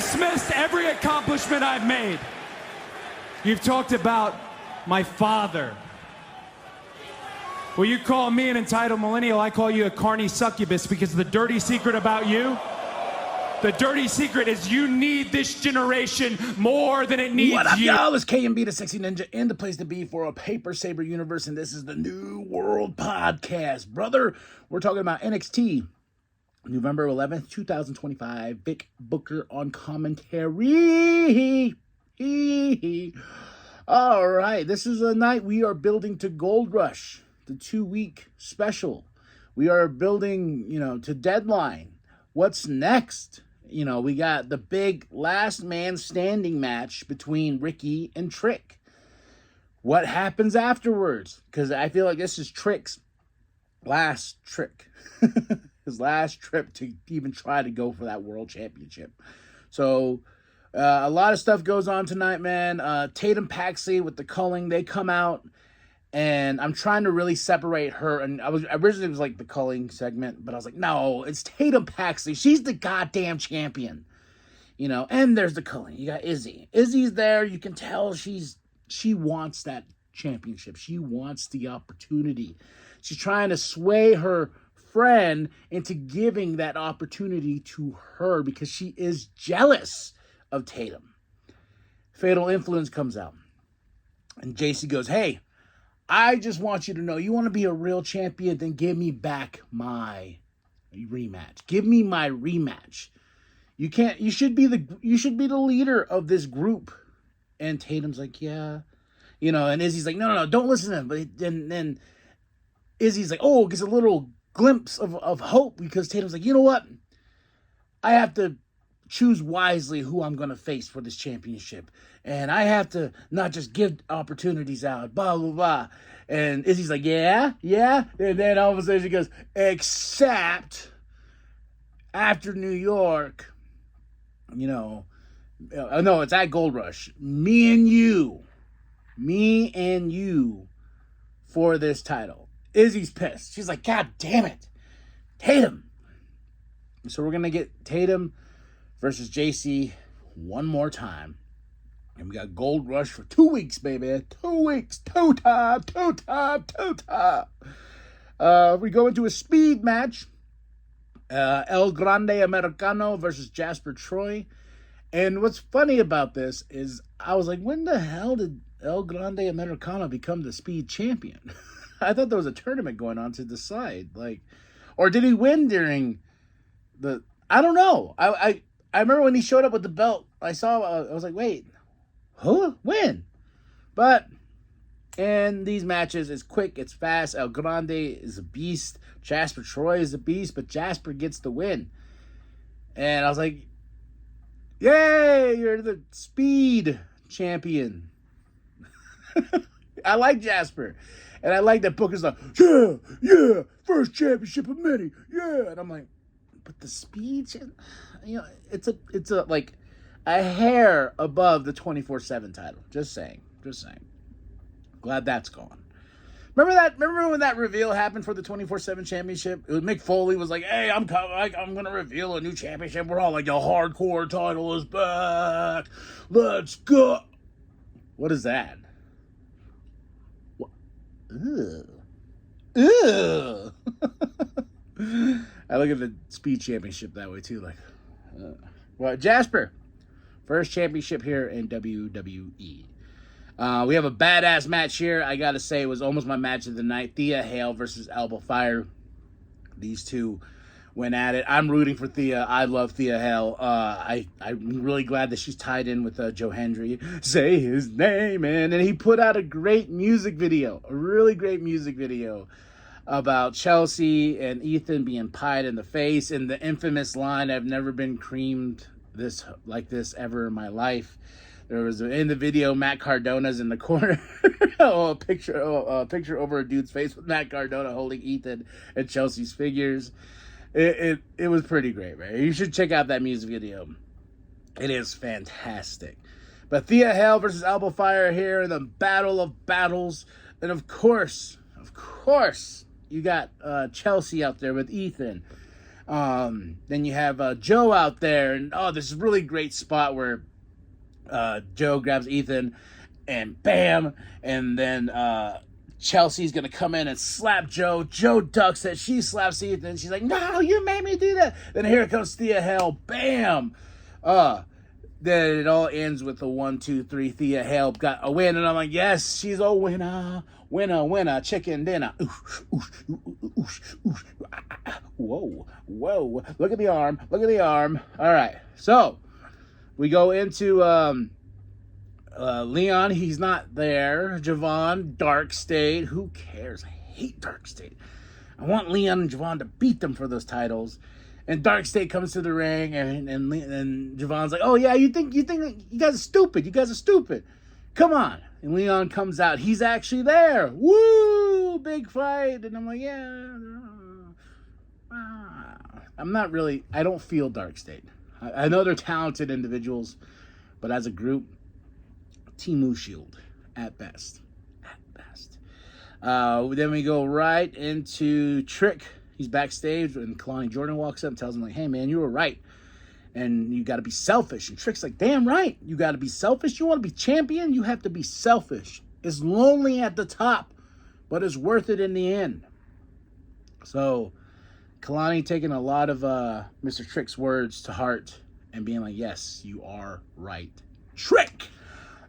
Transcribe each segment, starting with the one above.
dismissed every accomplishment I've made. You've talked about my father. Well, you call me an entitled millennial, I call you a carny succubus, because the dirty secret about you, the dirty secret is you need this generation more than it needs you. What up, y'all? It's KMB, the Sexy Ninja, and the place to be for a Paper Saber universe, and this is the New World Podcast. Brother, we're talking about NXT, November 11th, 2025. Vic Booker on commentary. All right, this is a night we are building to Gold Rush, the 2-week special. We are building, to Deadline. What's next? We got the big last man standing match between Ricky and Trick. What happens afterwards? Because I feel like this is Trick's last trick. His last trip to even try to go for that world championship. So, a lot of stuff goes on tonight, man. Tatum Paxley with the culling, they come out. And I'm trying to really separate her. And originally it was like the culling segment, but I was like, no, it's Tatum Paxley. She's the goddamn champion. And there's the culling. You got Izzy. Izzy's there. You can tell she wants that championship. She wants the opportunity. She's trying to sway her friend into giving that opportunity to her because she is jealous of Tatum. Fatal Influence comes out. And JC goes, hey, I just want you to know, you want to be a real champion, then give me back my rematch. Give me my rematch. You should be the leader of this group. And Tatum's like, yeah. And Izzy's like, no, don't listen to him. But then Izzy's like, oh, gets a little glimpse of hope because Tatum's like, you know what? I have to choose wisely who I'm going to face for this championship. And I have to not just give opportunities out, blah, blah, blah. And Izzy's like, yeah. And then all of a sudden she goes, except after New York, no, it's at Gold Rush. Me and you for this title. Izzy's pissed. She's like, God damn it. Tatum. So we're going to get Tatum versus JC one more time. And we got Gold Rush for 2 weeks, baby. 2 weeks. Two time. We go into a speed match. El Grande Americano versus Jasper Troy. And what's funny about this is I was like, when the hell did El Grande Americano become the speed champion? I thought there was a tournament going on to decide. Or did he win during the... I don't know. I remember when he showed up with the belt, I was like, wait, who? When? But in these matches, it's quick, it's fast. El Grande is a beast. Jasper Troy is a beast, but Jasper gets the win. And I was like, yay, you're the speed champion. I like Jasper. And I like that Booker's like, yeah, first championship of many, yeah. And I'm like, but the speed, it's a like a hair above the 24/7 title. Just saying. Glad that's gone. Remember when that reveal happened for the 24/7 championship? It was Mick Foley was like, hey, I'm gonna reveal a new championship. We're all like, the hardcore title is back. Let's go. What is that? Ew. I look at the speed championship that way too. Well, Jasper, first championship here in WWE. We have a badass match here. I gotta say, it was almost my match of the night. Thea Hale versus Alba Fire. These two went at it. I'm rooting for Thea. I love Thea Hale. I'm really glad that she's tied in with Joe Hendry. Say his name, and he put out a really great music video about Chelsea and Ethan being pied in the face, and the infamous line, I've never been creamed like this ever in my life. There was in the video, Matt Cardona's in the corner. A picture over a dude's face with Matt Cardona holding Ethan and Chelsea's figures. It was pretty great, man. You should check out that music video. It is fantastic. But Thea Hale versus Alba Fire here in the Battle of Battles. And of course, you got Chelsea out there with Ethan. Then you have Joe out there, and this really great spot where Joe grabs Ethan, and bam, and then Chelsea's gonna come in and slap Joe. Joe ducks it. She slaps Ethan. She's like, "No, you made me do that." Then here comes Thea Hale. Bam. Then it all ends with the 1, 2, 3. Thea Hale got a win, and I'm like, yes, she's a winner, winner, chicken dinner. Whoa. Look at the arm. All right, so we go into Leon. He's not there. Javon, Dark State. Who cares? I hate Dark State. I want Leon and Javon to beat them for those titles. And Dark State comes to the ring, and Javon's like, "Oh yeah, you think you guys are stupid? You guys are stupid. Come on!" And Leon comes out. He's actually there. Woo! Big fight. And I'm like, yeah. I'm not really. I don't feel Dark State. I know they're talented individuals, but as a group, Team Shield at best. Then we go right into Trick. He's backstage, and Kalani Jordan walks up and tells him, like, "Hey, man, you were right. And you got to be selfish." And Trick's like, "Damn right. You got to be selfish. You want to be champion? You have to be selfish. It's lonely at the top, but it's worth it in the end." So Kalani taking a lot of Mr. Trick's words to heart and being like, "Yes, you are right, Trick."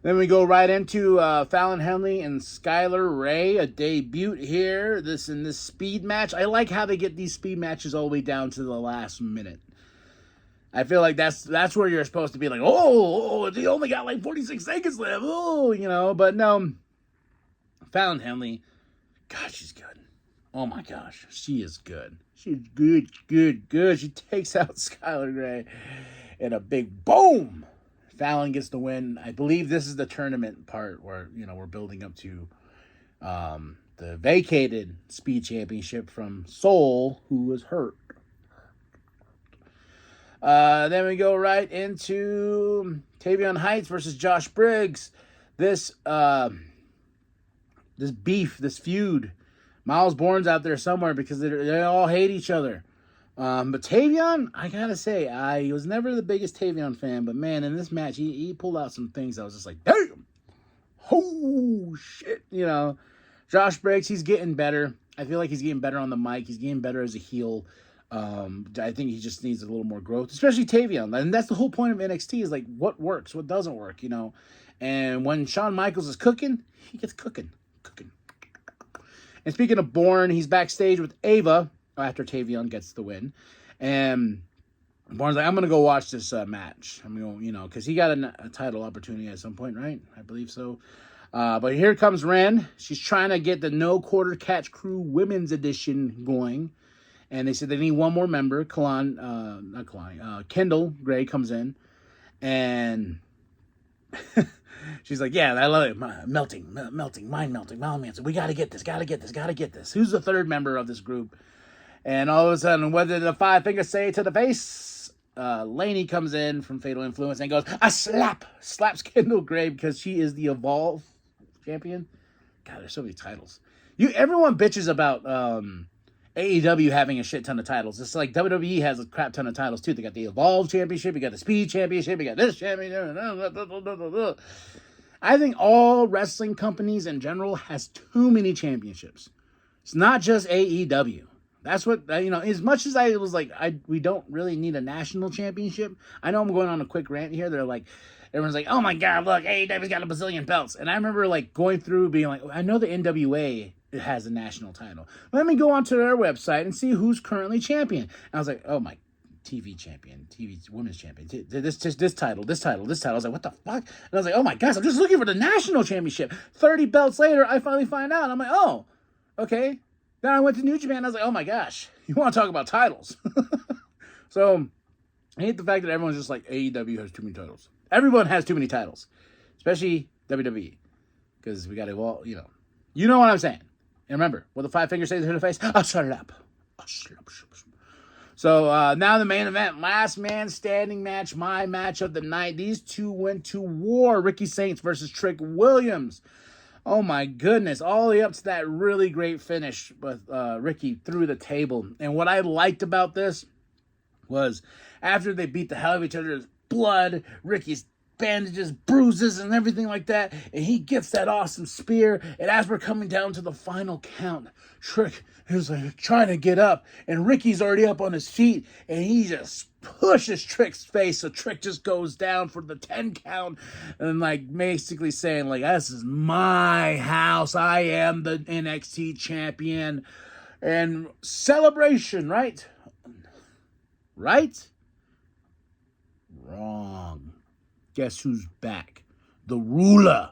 Then we go right into Fallon Henley and Skylar Ray, a debut here. This speed match. I like how they get these speed matches all the way down to the last minute. I feel like that's where you're supposed to be like, oh, they only got like 46 seconds left. Oh, but no. Fallon Henley, God, she's good. Oh my gosh, she is good. She's good. She takes out Skylar Ray in a big boom. Fallon gets the win. I believe this is the tournament part where, we're building up to the vacated speed championship from Soul, who was hurt. Then we go right into Tavion Heights versus Josh Briggs. This beef, this feud. Miles Bourne's out there somewhere because they all hate each other. But Tavion, I gotta say, I was never the biggest Tavion fan, but man, in this match, he pulled out some things I was just like, damn! Oh, shit! Josh Briggs, he's getting better. I feel like he's getting better on the mic. He's getting better as a heel. I think he just needs a little more growth, especially Tavion. And that's the whole point of NXT is like, what works, what doesn't work, And when Shawn Michaels is cooking, he gets cooking. And speaking of Bourne, he's backstage with Ava after Tavion gets the win. And Bourne's like, I'm going to go watch this match. I'm going to, because he got a title opportunity at some point, right? I believe so. But here comes Ren. She's trying to get the No Quarter Catch Crew Women's Edition going. And they said they need one more member. Kendall Gray comes in. And she's like, yeah, I love it. Melting, mind melting. We got to get this. Who's the third member of this group? And all of a sudden, what did the Five Fingers say to the face? Laney comes in from Fatal Influence and goes, slaps Kendall Gray because she is the Evolve champion. God, there's so many titles. Everyone bitches about AEW having a shit ton of titles. It's like WWE has a crap ton of titles too. They got the Evolve Championship, you got the Speed Championship, you got this championship. I think all wrestling companies in general has too many championships. It's not just AEW. That's what, as much as I was like, we don't really need a national championship. I know I'm going on a quick rant here. They're like, everyone's like, oh my God, look, AEW's got a bazillion belts. And I remember like going through being like, I know the NWA has a national title. Let me go onto their website and see who's currently champion. And I was like, oh my, TV champion, TV women's champion, this title. I was like, what the fuck? And I was like, oh my gosh, I'm just looking for the national championship. 30 belts later, I finally find out. I'm like, oh, okay. Then I went to New Japan. I was like, oh my gosh, you want to talk about titles? So I hate the fact that everyone's just like, AEW has too many titles. Everyone has too many titles, especially WWE, because we got to evolve. You know what I'm saying. And remember, what the Five Fingers say to the face? Shut it up. So now the main event, last man standing match, my match of the night. These two went to war. Ricky Saints versus Trick Williams. Oh my goodness, all the way up to that really great finish with Ricky through the table. And what I liked about this was after they beat the hell out of each other, there's blood, Ricky's bandages, bruises, and everything like that, and he gets that awesome spear, and as we're coming down to the final count, Trick is like trying to get up, and Ricky's already up on his feet, and he just pushes Trick's face, so Trick just goes down for the 10 count, and like basically saying like, this is my house, I am the NXT champion, and celebration, right? Right? Wrong. Guess who's back? The ruler.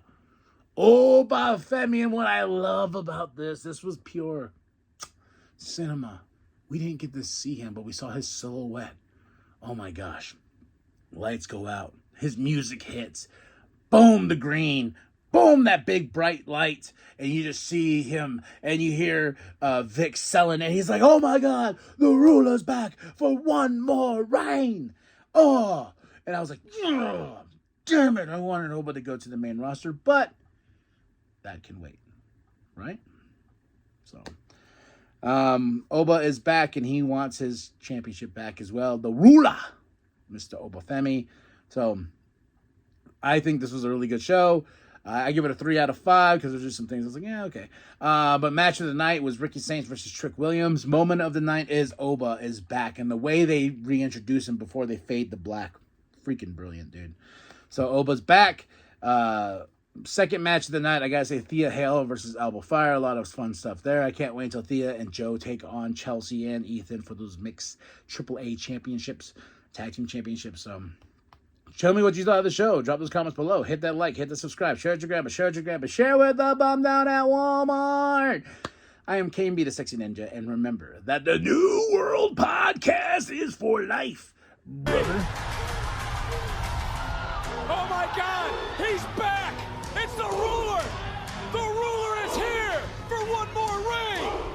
Femi. And what I love about this was pure cinema. We didn't get to see him, but we saw his silhouette. Oh my gosh. Lights go out. His music hits. Boom, the green. Boom, that big bright light. And you just see him and you hear Vic selling it. He's like, oh my God, the ruler's back for one more reign. Oh. And I was like, yeah. Damn it, I wanted Oba to go to the main roster, but that can wait, right? So, Oba is back, and he wants his championship back as well. The ruler, Mr. Obafemi. So, I think this was a really good show. I give it a 3 out of 5 because there's just some things I was like, yeah, okay. But match of the night was Ricky Saints versus Trick Williams. Moment of the night is Oba is back, and the way they reintroduce him before they fade to black, freaking brilliant, dude. So Oba's back. Second match of the night, I gotta say Thea Hale versus Alba Fire. A lot of fun stuff there. I can't wait until Thea and Joe take on Chelsea and Ethan for those mixed AAA championships, tag team championships. Tell me what you thought of the show. Drop those comments below. Hit that like, hit the subscribe, share it, grab it, share with the bum down at Walmart. I am KMB the Sexy Ninja, and remember that the New World Podcast is for life, brother. Oh my God, he's back!